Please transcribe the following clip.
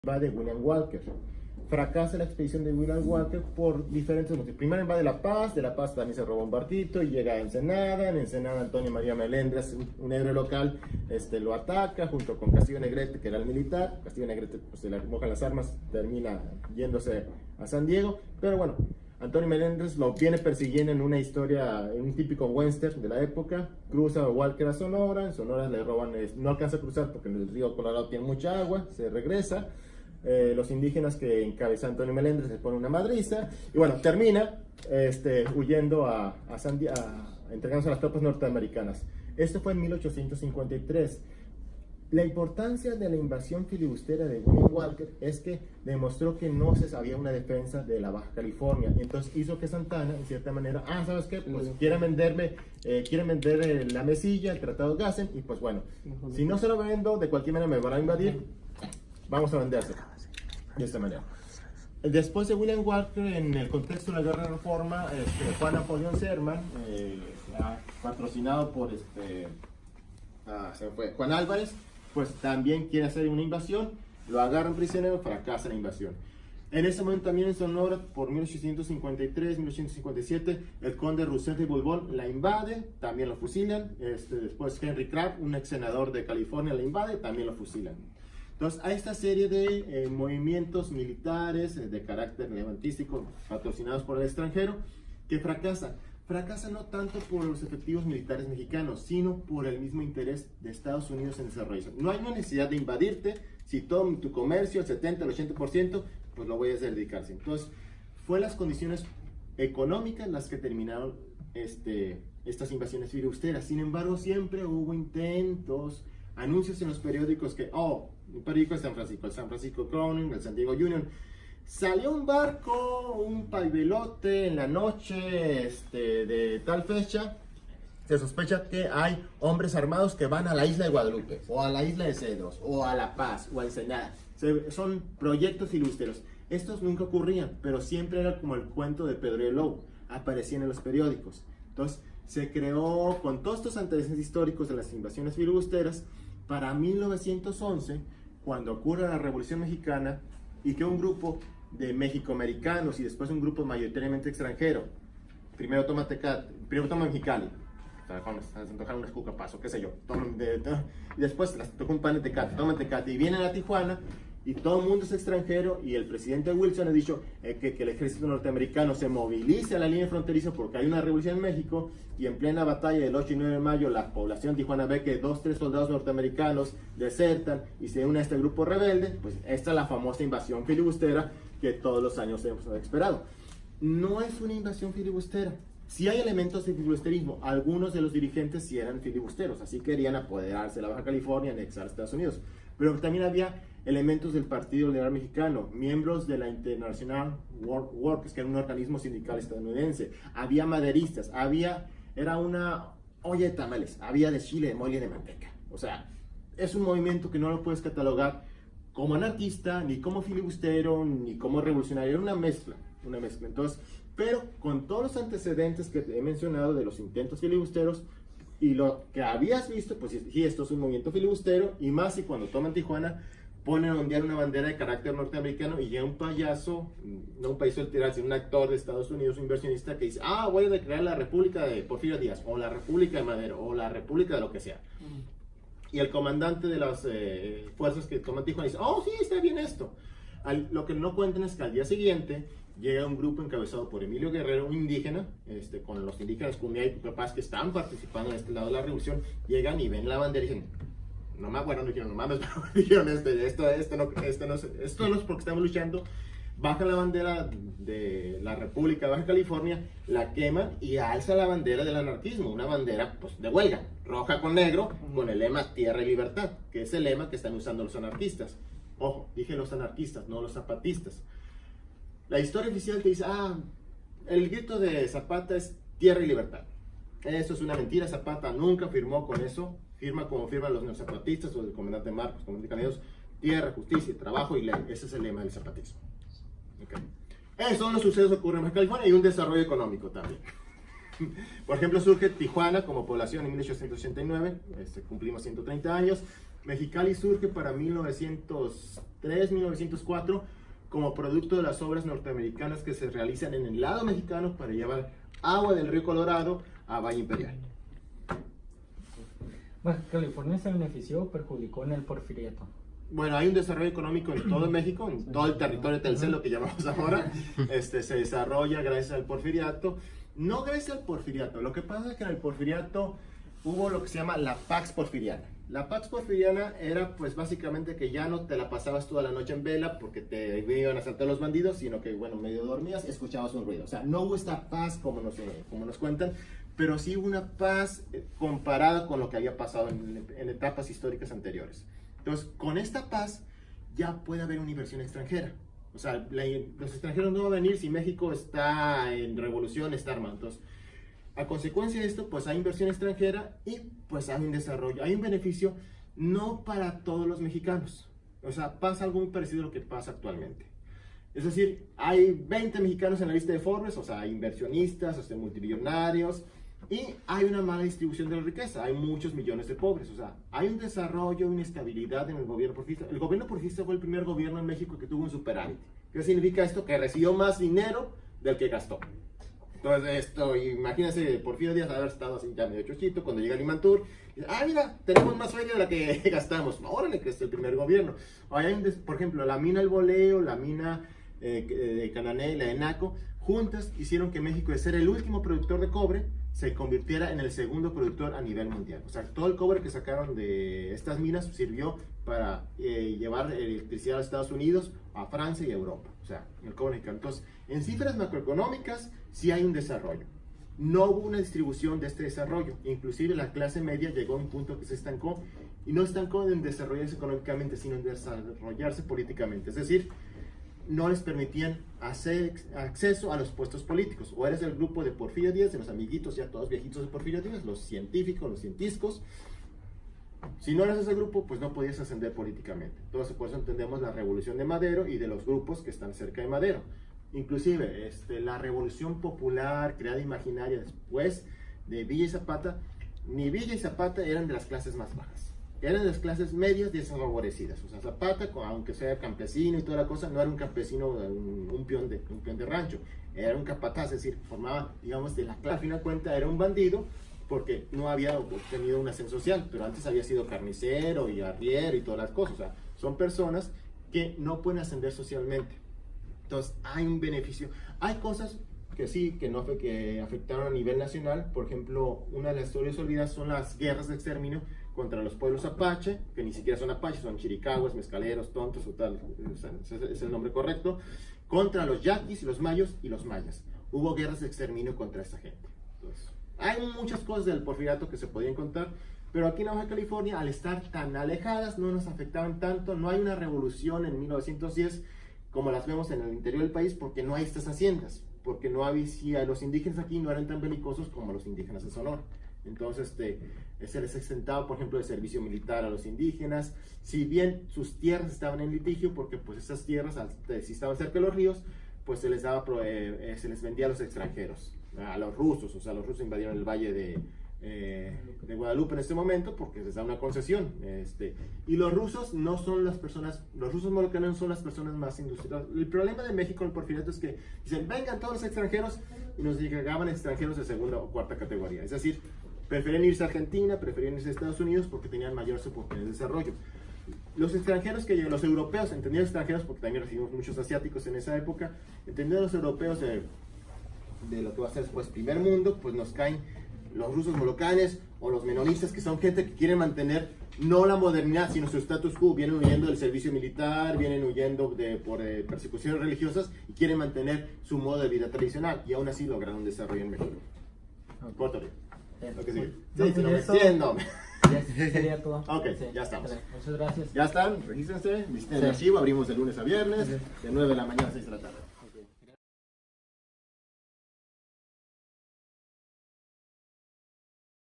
invade William Walker. Fracasa la expedición de William Walker por diferentes motivos. Primero invade La Paz, de La Paz también se roba un barquito y llega a Ensenada. En Ensenada Antonio María Melendres, un héroe local, lo ataca junto con Castillo Negrete, que era el militar. Castillo Negrete pues, se le mojan las armas, termina yéndose a San Diego. Pero bueno, Antonio Melendres lo viene persiguiendo en una historia, en un típico western de la época. Cruza Walker a Sonora, en Sonora le roban, no alcanza a cruzar porque el río Colorado tiene mucha agua, se regresa. Los indígenas que encabeza Antonio Melendres le ponen una madriza y bueno, termina huyendo entregándose a las tropas norteamericanas. Esto fue en 1853. La importancia de la invasión filibustera de William Walker es que demostró que no se sabía una defensa de la Baja California, y entonces hizo que Santana, en cierta manera, ¿sabes qué? Pues quieren vender la mesilla, el Tratado de Gassen, y pues bueno, si no se lo vendo, de cualquier manera me van a invadir, vamos a vendérselo de esta manera. Después de William Walker, en el contexto de la Guerra de Reforma, Juan Napoleón Sherman, patrocinado por Juan Álvarez, pues también quiere hacer una invasión, lo agarran prisionero, fracasa la invasión. En ese momento también en Sonora, por 1853-1857, el conde Rousseau de Borbón la invade, también lo fusilan. Después Henry Crabb, un ex senador de California, la invade, también lo fusilan. Entonces hay esta serie de movimientos militares de carácter levantístico, patrocinados por el extranjero, que fracasan. Fracasa no tanto por los efectivos militares mexicanos, sino por el mismo interés de Estados Unidos en desarrollo. No hay una necesidad de invadirte, si todo tu comercio, el 70, el 80%, pues lo voy a hacer dedicarse. Entonces, fue las condiciones económicas las que terminaron estas invasiones filibusteras. Sin embargo, siempre hubo intentos, anuncios en los periódicos que, un periódico de San Francisco, el San Francisco Chronicle, el San Diego Union, salió un barco, un paibelote en la noche de tal fecha. Se sospecha que hay hombres armados que van a la isla de Guadalupe, o a la isla de Cedros, o a La Paz, o a Ensenada. Son proyectos filibusteros. Estos nunca ocurrían, pero siempre era como el cuento de Pedro y Lobo. Aparecían en los periódicos. Entonces, se creó con todos estos antecedentes históricos de las invasiones filibusteras para 1911, cuando ocurre la Revolución Mexicana y que un grupo de mexicoamericanos y después un grupo mayoritariamente extranjero, primero toma Mexicali, se antojaron unas cucapas o qué sé yo, y después las tocó un pan de Tecate, toman Tecate y vienen a Tijuana y todo el mundo es extranjero, y el presidente Wilson ha dicho que el ejército norteamericano se movilice a la línea fronteriza porque hay una revolución en México, y en plena batalla del 8 y 9 de mayo la población de Tijuana ve que 2 o 3 soldados norteamericanos desertan y se unen a este grupo rebelde. Pues esta es la famosa invasión filibustera que todos los años hemos esperado. No es una invasión filibustera. Sí hay elementos de filibusterismo. Algunos de los dirigentes sí eran filibusteros, así querían apoderarse de la Baja California, anexar a Estados Unidos. Pero también había elementos del Partido Liberal Mexicano, miembros de la International Workers, que era un organismo sindical estadounidense. Había maderistas, era una olla de tamales, había desfile de mole de manteca. O sea, es un movimiento que no lo puedes catalogar como anarquista, ni como filibustero, ni como revolucionario. Era una mezcla. Entonces, pero con todos los antecedentes que te he mencionado de los intentos filibusteros y lo que habías visto, pues sí, esto es un movimiento filibustero, y más si cuando toman Tijuana ponen a ondear una bandera de carácter norteamericano y llega un payaso, no un payaso literal, sino un actor de Estados Unidos, un inversionista que dice, voy a declarar la República de Porfirio Díaz, o la República de Madero, o la República de lo que sea. Y el comandante de las fuerzas que toman Tijuana dice, sí, está bien esto. Lo que no cuentan es que al día siguiente llega un grupo encabezado por Emilio Guerrero, un indígena, con los indígenas Cumbia y Pucapaz que están participando en este lado de la revolución, llegan y ven la bandera y dicen, no dijeron, no mames, pero dijeron, esto no es porque estamos luchando. Bajan la bandera de la República de Baja California, la queman y alza la bandera del anarquismo, una bandera pues de huelga, roja con negro, con el lema Tierra y Libertad, que es el lema que están usando los anarquistas. Ojo, dije los anarquistas, no los zapatistas. La historia oficial te dice, el grito de Zapata es Tierra y Libertad. Eso es una mentira. Zapata nunca firmó con eso. Firma como firman los neozapatistas o el comandante Marcos, comandante Canedos: tierra, justicia, trabajo y ley. Ese es el lema del zapatismo. Esos son los sucesos que ocurren en Baja California, y un desarrollo económico también. Por ejemplo, surge Tijuana como población en 1889, cumplimos 130 años. Mexicali surge para 1903, 1904 como producto de las obras norteamericanas que se realizan en el lado mexicano para llevar agua del río Colorado a Valle Imperial. Baja California se benefició o perjudicó en el Porfiriato. Bueno, hay un desarrollo económico en todo México, en todo el territorio de Telcel, lo que llamamos ahora, se desarrolla gracias al Porfiriato. No gracias al Porfiriato, lo que pasa es que en el Porfiriato hubo lo que se llama la Pax Porfiriana. La Pax Porfiriana era pues básicamente que ya no te la pasabas toda la noche en vela porque te iban a saltar los bandidos, sino que bueno, medio dormías, escuchabas un ruido. O sea, no hubo esta paz como nos cuentan, pero sí hubo una paz comparada con lo que había pasado en etapas históricas anteriores. Entonces, con esta paz ya puede haber una inversión extranjera. O sea, los extranjeros no van a venir si México está en revolución, está armado. Entonces, a consecuencia de esto, pues hay inversión extranjera y pues hay un desarrollo, hay un beneficio no para todos los mexicanos. O sea, pasa algo muy parecido a lo que pasa actualmente. Es decir, hay 20 mexicanos en la lista de Forbes, o sea, inversionistas, o sea, multimillonarios, y hay una mala distribución de la riqueza, hay muchos millones de pobres, o sea, hay un desarrollo, una estabilidad en el gobierno porfirista. El gobierno porfirista fue el primer gobierno en México que tuvo un superávit. ¿Qué significa esto? Que recibió más dinero del que gastó. Entonces, imagínense, Porfirio Díaz haber estado así ya medio chochito cuando llega Limantur. Mira, tenemos más feria de la que gastamos. Órale, que es el primer gobierno. Por ejemplo, la mina El Boleo, la mina de Canané y la de Naco, juntas hicieron que México, de ser el último productor de cobre, se convirtiera en el segundo productor a nivel mundial. O sea, todo el cobre que sacaron de estas minas sirvió para llevar electricidad a Estados Unidos, a Francia y a Europa. O sea, el cobre mexicano. Entonces, en cifras macroeconómicas, sí hay un desarrollo. No hubo una distribución de este desarrollo. Inclusive la clase media llegó a un punto que se estancó, y no estancó en desarrollarse económicamente, sino en desarrollarse políticamente. Es decir, no les permitían hacer acceso a los puestos políticos. O eres del grupo de Porfirio Díaz, de los amiguitos ya todos viejitos de Porfirio Díaz, los científicos, los científicos. Si no eras ese grupo, pues no podías ascender políticamente. Entonces, por eso entendemos la revolución de Madero y de los grupos que están cerca de Madero. Inclusive, la revolución popular creada imaginaria después de Villa y Zapata, ni Villa y Zapata eran de las clases más bajas. Eran de las clases medias desfavorecidas. O sea, Zapata, aunque sea campesino y toda la cosa, no era un campesino, un peón de rancho. Era un capataz, es decir, formaba, digamos, de la clase. Al final de cuentas, era un bandido porque no había obtenido un ascenso social, pero antes había sido carnicero y arriero y todas las cosas. O sea, son personas que no pueden ascender socialmente. Entonces, hay un beneficio. Hay cosas que sí, que afectaron a nivel nacional. Por ejemplo, una de las historias olvidadas son las guerras de exterminio contra los pueblos apache, que ni siquiera son apaches, son chiricahuas, mezcaleros, tontos o tal, ese es el nombre correcto, contra los yaquis, los mayos y los mayas. Hubo guerras de exterminio contra esta gente. Entonces, hay muchas cosas del porfiriato que se podían contar, pero aquí en Baja California, al estar tan alejadas, no nos afectaban tanto. No hay una revolución en 1910 como las vemos en el interior del país, porque no hay estas haciendas, porque no había, los indígenas aquí no eran tan belicosos como los indígenas de Sonora. Entonces se les exentaba, por ejemplo, de servicio militar a los indígenas, si bien sus tierras estaban en litigio, porque pues esas tierras, si estaban cerca de los ríos, pues se les vendía a los extranjeros, a los rusos. O sea, los rusos invadieron el valle de Guadalupe en este momento porque les da una concesión, y los rusos no son las personas, los rusos molocanos son las personas más industriales. El problema de México en el porfiriato es que dicen, vengan todos los extranjeros, y nos llegaban extranjeros de segunda o cuarta categoría. Es decir, preferían irse a Argentina, preferían irse a Estados Unidos porque tenían mayores oportunidades de desarrollo. Los extranjeros que llegan, los europeos, entendían extranjeros porque también recibimos muchos asiáticos en esa época, entendían los europeos de lo que va a ser después primer mundo, pues nos caen los rusos molocanes o los menonitas, que son gente que quiere mantener no la modernidad, sino su status quo. Vienen huyendo del servicio militar, vienen huyendo por persecuciones religiosas y quieren mantener su modo de vida tradicional, y aún así logran un desarrollo en México. Córtale. Lo que sigue. Sí, si no me entiendo. Sería todo. Ok, sí, ya estamos. Muchas gracias. Ya están, regístrense, visiten el archivo, abrimos de lunes a viernes, de 9 de la mañana a 6 de la tarde.